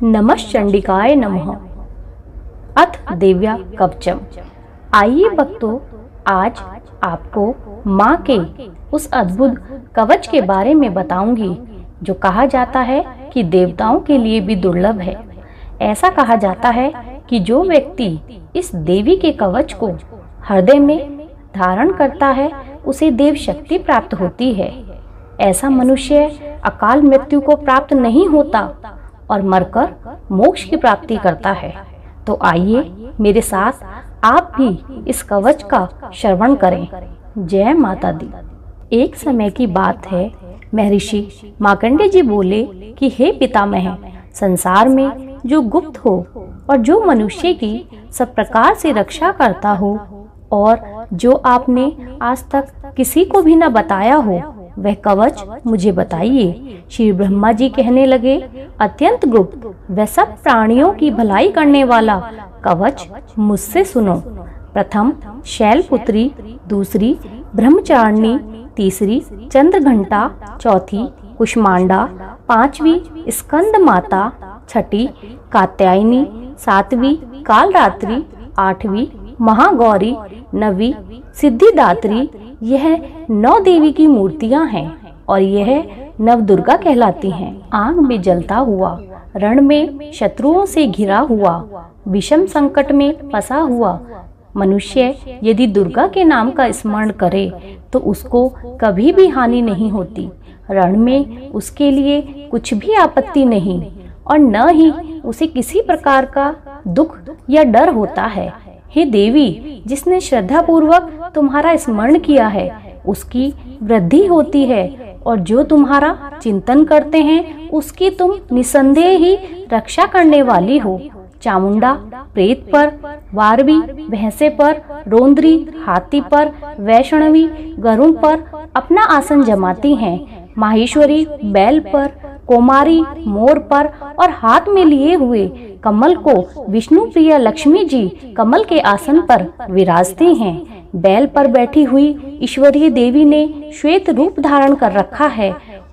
नमश्चंडिकाय नमः। अथ देव्या कवचम। आइए भक्तों, आज आपको माँ के उस अद्भुत कवच के बारे में बताऊंगी जो कहा जाता है कि देवताओं के लिए भी दुर्लभ है। ऐसा कहा जाता है कि जो व्यक्ति इस देवी के कवच को हृदय में धारण करता है उसे देव शक्ति प्राप्त होती है। ऐसा मनुष्य अकाल मृत्यु को प्राप्त नहीं होता और मरकर मोक्ष की प्राप्ति करता है। तो आइए मेरे साथ आप भी इस कवच का श्रवण करें। जय माता दी। एक समय की बात है, महर्षि मार्कंडेय जी बोले कि हे पितामह, संसार में जो गुप्त हो और जो मनुष्य की सब प्रकार से रक्षा करता हो और जो आपने आज तक किसी को भी न बताया हो, वह कवच मुझे बताइए। श्री ब्रह्मा जी कहने लगे, अत्यंत गुप्त वह सब प्राणियों की भलाई करने वाला कवच मुझसे सुनो। प्रथम शैलपुत्री, दूसरी ब्रह्मचारिणी, तीसरी चंद्रघंटा, चौथी कुष्मांडा, पांचवी स्कंद माता, छठी कात्यायनी, सातवीं कालरात्रि, आठवीं महागौरी, नवी सिद्धिदात्री। यह 9 देवी की मूर्तियां हैं और यह नव दुर्गा कहलाती हैं। आग में जलता हुआ, रण में शत्रुओं से घिरा हुआ, विषम संकट में फंसा हुआ मनुष्य यदि दुर्गा के नाम का स्मरण करे तो उसको कभी भी हानि नहीं होती। रण में उसके लिए कुछ भी आपत्ति नहीं और न ही उसे किसी प्रकार का दुख या डर होता है। हे देवी, जिसने श्रद्धा पूर्वक तुम्हारा स्मरण किया है उसकी वृद्धि होती है और जो तुम्हारा चिंतन करते हैं उसकी तुम निसंदेह ही रक्षा करने वाली हो। चामुंडा प्रेत पर, वारवी भैंसे पर, रोंद्री हाथी पर, वैष्णवी गरुड़ पर अपना आसन जमाती हैं। माहेश्वरी बैल पर, कोमारी मोर पर और हाथ में लिए हुए कमल को विष्णु प्रिया लक्ष्मी जी कमल के आसन पर विराजती हैं। बैल पर बैठी हुई ईश्वरीय देवी ने श्वेत रूप धारण कर रखा है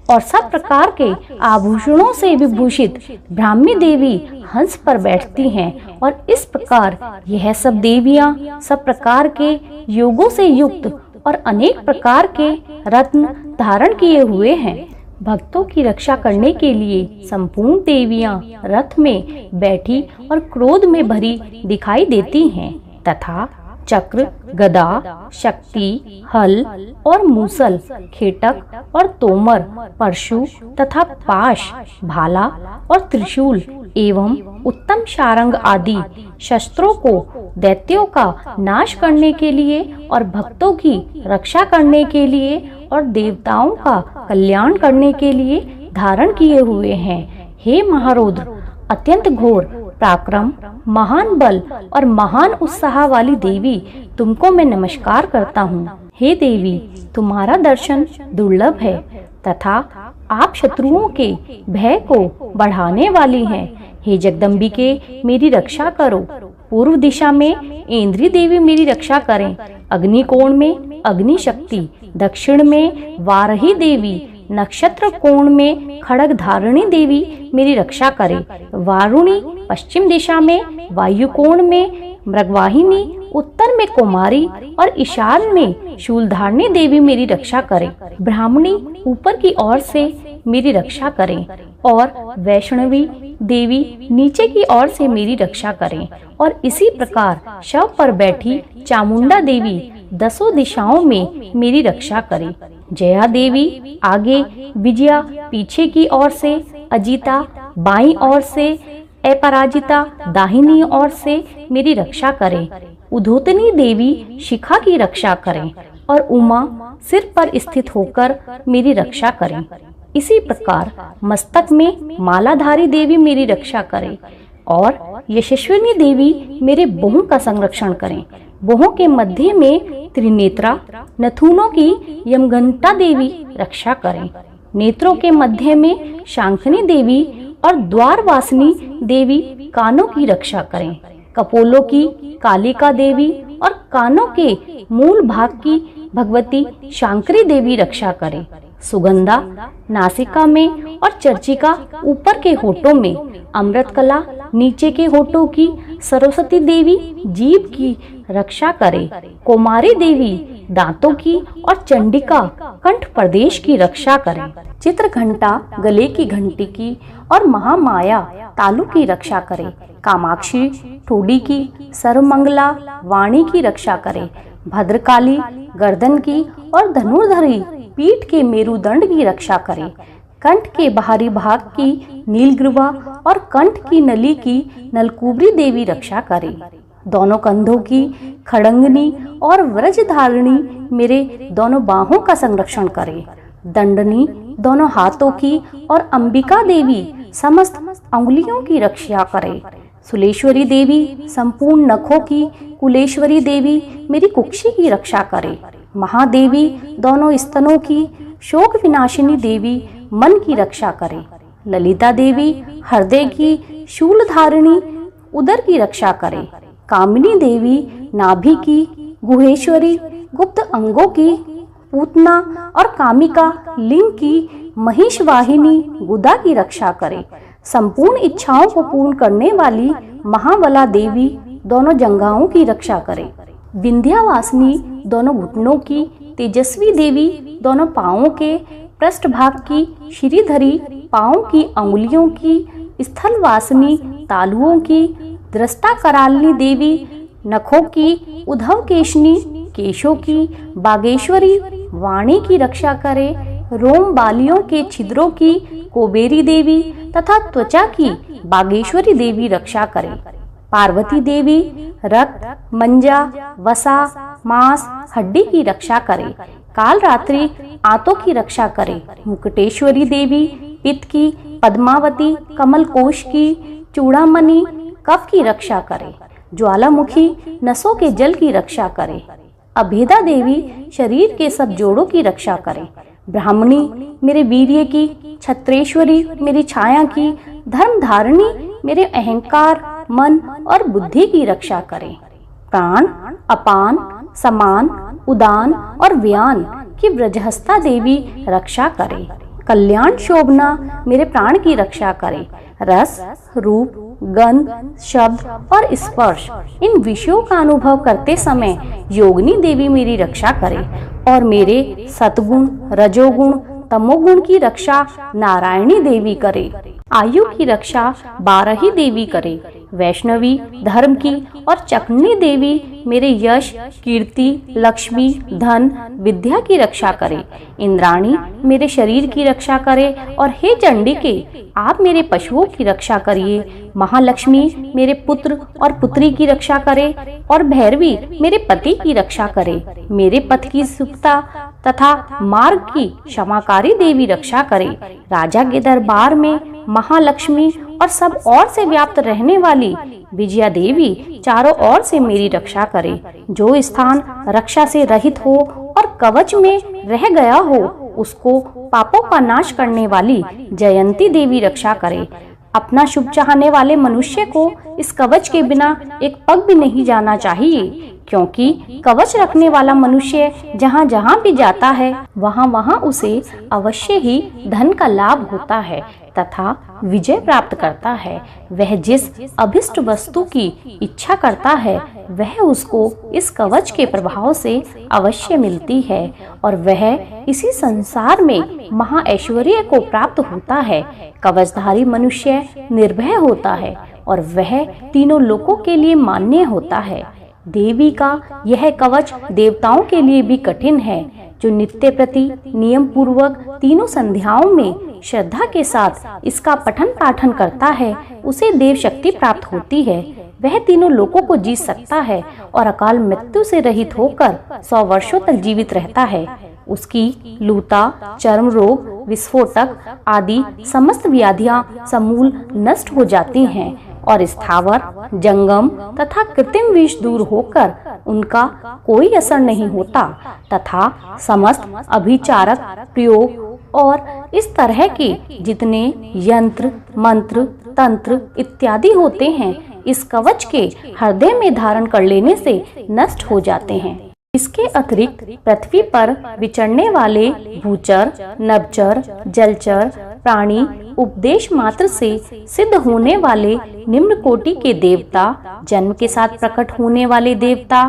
और सब प्रकार के आभूषणों से विभूषित ब्राह्मी देवी हंस पर बैठती हैं और इस प्रकार यह सब देवियां सब प्रकार के योगों से युक्त और अनेक प्रकार के रत्न धारण किए हुए हैं। भक्तों की रक्षा करने के लिए संपूर्ण देवियां रथ में बैठी और क्रोध में भरी दिखाई देती हैं तथा चक्र, गदा, शक्ति, हल और मूसल, खेटक और तोमर, परशु तथा पाश, भाला और त्रिशूल एवं उत्तम शारंग आदि शस्त्रों को दैत्यों का नाश करने के लिए और भक्तों की रक्षा करने के लिए और देवताओं का कल्याण करने के लिए धारण किए हुए हैं। हे महारौद्र, अत्यंत घोर पराक्रम, महान बल और महान उत्साह वाली देवी, तुमको मैं नमस्कार करता हूँ। हे देवी, तुम्हारा दर्शन दुर्लभ है तथा आप शत्रुओं के भय को बढ़ाने वाली हैं। हे जगदम्बिके, मेरी रक्षा करो। पूर्व दिशा में इंद्री देवी मेरी रक्षा करें। अग्निकोण में अग्नि शक्ति, दक्षिण में वारही देवी, नक्षत्र कोण में खड़ग धारिणी देवी मेरी रक्षा करे। वारुणी पश्चिम दिशा में, वायु कोण में मृगवाहिनी, उत्तर में कुमारी और ईशान में शूलधारिणी देवी मेरी रक्षा करे। ब्राह्मणी ऊपर की ओर से मेरी रक्षा करें और वैष्णवी देवी नीचे की ओर से मेरी रक्षा करें। और इसी प्रकार शव पर बैठी चामुंडा देवी 10 दिशाओं में मेरी रक्षा करे। जया देवी आगे, विजया पीछे की ओर से, अजिता बाईं ओर से, अपराजिता दाहिनी ओर से मेरी रक्षा करें। उद्धोतनी देवी शिखा की रक्षा करें और उमा सिर पर स्थित होकर मेरी रक्षा करें। इसी प्रकार मस्तक में मालाधारी देवी मेरी रक्षा करें और यशस्विनी देवी मेरे बाहों का संरक्षण करें। बाहों के मध्य में त्रिनेत्रा, नथुनों की यमघंटा देवी रक्षा करें। नेत्रों के मध्य में शांखनी देवी और द्वारवासिनी देवी कानों की रक्षा करें। कपोलों की कालिका देवी और कानों के मूल भाग की भगवती शांकरी देवी रक्षा करें। सुगंधा नासिका में और चर्चिका ऊपर के होठों में, अमृतकला नीचे के होठों की, सरस्वती देवी जीभ की रक्षा करे, कुमारी देवी दांतों की और चंडिका कंठ प्रदेश की रक्षा करे, चित्रघंटा गले की घंटी की और महामाया तालु की रक्षा करे, कामाक्षी ठोडी की, सर्वमंगला वाणी की रक्षा करे, भद्रकाली गर्दन की और धनुर्धरी पीठ के मेरुदंड की रक्षा करे, कंठ के बाहरी भाग की नीलग्रीवा और कंठ की नली की नलकुबरी देवी रक्षा करे, दोनों कंधों की खड़ंगनी और व्रजधारिणी मेरे दोनों बाहों का संरक्षण करे, दंडनी दोनों हाथों की और अंबिका देवी समस्त अंगुलियों की रक्षा करे, सुलेश्वरी देवी संपूर्ण नखों की, कुलेश्वरी देवी मेरी कुक्षी की रक्षा करे, महादेवी दोनों स्तनों की, शोक विनाशिनी देवी मन की रक्षा करे, ललिता देवी हृदय की, शूलधारिणी उदर की रक्षा करे, कामिनी देवी नाभि की, गुहेश्वरी गुप्त अंगों की, पूतना और कामिका लिंग की, महिषवाहिनी गुदा की रक्षा करे, संपूर्ण इच्छाओं को पूर्ण करने वाली महाबला देवी दोनों जंघाओं की रक्षा करे, विंध्यावासिनी दोनों घुटनों की, तेजस्वी देवी दोनों पांवों के, पृष्ठभाग की, श्रीधरी पांवों की अंगुलियों की, स्थलवासिनी तालुओं की, दृष्टा करालिनी देवी नखों की, उद्धव केशनी केशों की, बागेश्वरी वाणी की रक्षा करे, रोम बालियों के छिद्रों की कुबेरी देवी तथा त्वचा की बागेश्वरी देवी रक्षा करे, पार्वती देवी रक्त मंजा वसा मांस हड्डी की रक्षा करे, काल रात्रि आंतों की रक्षा करे, मुकुटेश्वरी देवी पित्त की, पद्मावती कमल कोश की, चूड़ामणि कफ की रक्षा करे, ज्वालामुखी नसों के जल की रक्षा करे, अभेदा देवी शरीर के सब जोड़ों की रक्षा करे, ब्राह्मणी मेरे वीर्य की, छत्रेश्वरी मेरी छाया की, धर्म धारिणी मेरे अहंकार मन और बुद्धि की रक्षा करे, प्राण अपान समान उदान और व्यान की ब्रजहस्ता देवी रक्षा करे, कल्याण शोभना मेरे प्राण की रक्षा करे, रस रूप गंध शब्द और स्पर्श इन विषयों का अनुभव करते समय योगिनी देवी मेरी रक्षा करे और मेरे सतगुण रजोगुण तमोगुण की रक्षा नारायणी देवी करे, आयु की रक्षा बारही देवी करे, वैष्णवी धर्म की और चक्नी देवी मेरे यश कीर्ति लक्ष्मी धन विद्या की रक्षा करे, इंद्राणी मेरे शरीर की रक्षा करे और हे चंडिके आप मेरे पशुओं की रक्षा करिए, महालक्ष्मी मेरे पुत्र और पुत्री की रक्षा करे और भैरवी मेरे पति की रक्षा करे, मेरे पथ की सुखता तथा मार्ग की क्षमाकारी देवी रक्षा करे, राजा के दरबार में महालक्ष्मी और सब ओर से व्याप्त रहने वाली विजया देवी चारों ओर से मेरी रक्षा करे, जो स्थान रक्षा से रहित हो और कवच में रह गया हो उसको पापों का नाश करने वाली जयंती देवी रक्षा करे, अपना शुभ चाहने वाले मनुष्य को इस कवच के बिना एक पग भी नहीं जाना चाहिए, क्योंकि कवच रखने वाला मनुष्य जहाँ जहाँ भी जाता है वहाँ वहाँ उसे अवश्य ही धन का लाभ होता है तथा विजय प्राप्त करता है। वह जिस अभिष्ट वस्तु की इच्छा करता है वह उसको इस कवच के प्रभाव से अवश्य मिलती है और वह इसी संसार में महा ऐश्वर्य को प्राप्त होता है। कवचधारी मनुष्य निर्भय होता है और वह तीनों लोकों के लिए मान्य होता है। देवी का यह कवच देवताओं के लिए भी कठिन है। जो नित्य प्रति नियम पूर्वक तीनों संध्याओं में श्रद्धा के साथ इसका पठन पाठन करता है उसे देव शक्ति प्राप्त होती है। वह तीनों लोकों को जीत सकता है और अकाल मृत्यु से रहित होकर 100 वर्षों तक जीवित रहता है। उसकी लूता चर्म रोग विस्फोटक आदि समस्त व्याधियां समूल नष्ट हो जाती हैं और स्थावर जंगम तथा कृत्रिम विष दूर होकर उनका कोई असर नहीं होता तथा समस्त अभिचारक प्रयोग और इस तरह के जितने यंत्र मंत्र तंत्र इत्यादि होते हैं इस कवच के हृदय में धारण कर लेने से नष्ट हो जाते हैं। इसके अतिरिक्त पृथ्वी पर विचरने वाले भूचर, नभचर, जलचर प्राणी उपदेश मात्र से सिद्ध होने वाले निम्न कोटि के देवता, जन्म के साथ प्रकट होने वाले देवता,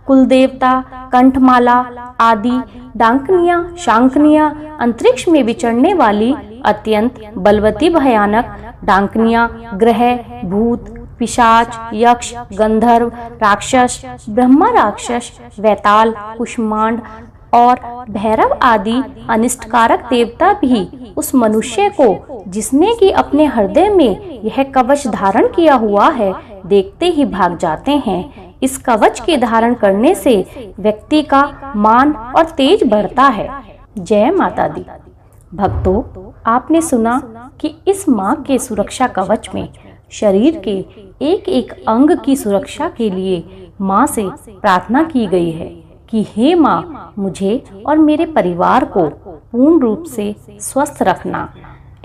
कुल देवता, कंठमाला आदि, डांकनिया, शांकनिया, अंतरिक्ष में विचरने वाली अत्यंत बलवती भयानक डांकनिया, ग्रह, भूत, पिशाच, यक्ष, गंधर्व, राक्षस, ब्रह्मा राक्षस, वैताल, कुष्मांड और भैरव आदि अनिष्टकारक देवता भी उस मनुष्य को, जिसने कि अपने हृदय में यह कवच धारण किया हुआ है, देखते ही भाग जाते हैं। इस कवच के धारण करने से व्यक्ति का मान और तेज बढ़ता है। जय माता दी। भक्तों, आपने सुना कि इस माँ के सुरक्षा कवच में शरीर के एक एक अंग की सुरक्षा के लिए माँ से प्रार्थना की गई है कि हे माँ, मुझे और मेरे परिवार को पूर्ण रूप से स्वस्थ रखना।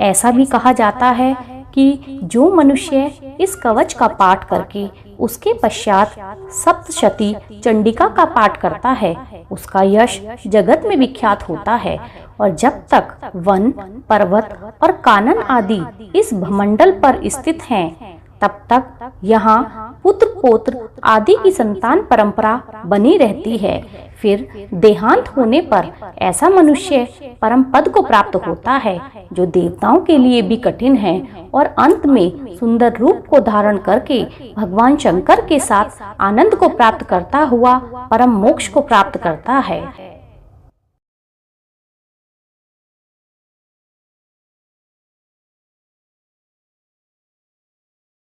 ऐसा भी कहा जाता है कि जो मनुष्य इस कवच का पाठ करके उसके पश्चात सप्तशती चंडिका का पाठ करता है, उसका यश जगत में विख्यात होता है। और जब तक वन, पर्वत और कानन आदि इस भमंडल पर स्थित हैं, तब तक यहाँ पुत्र पौत्र आदि की संतान परंपरा बनी रहती है। फिर देहांत होने पर ऐसा मनुष्य परम पद को प्राप्त होता है, जो देवताओं के लिए भी कठिन है, और अंत में सुंदर रूप को धारण करके भगवान शंकर के साथ आनंद को प्राप्त करता हुआ परम मोक्ष को प्राप्त करता है।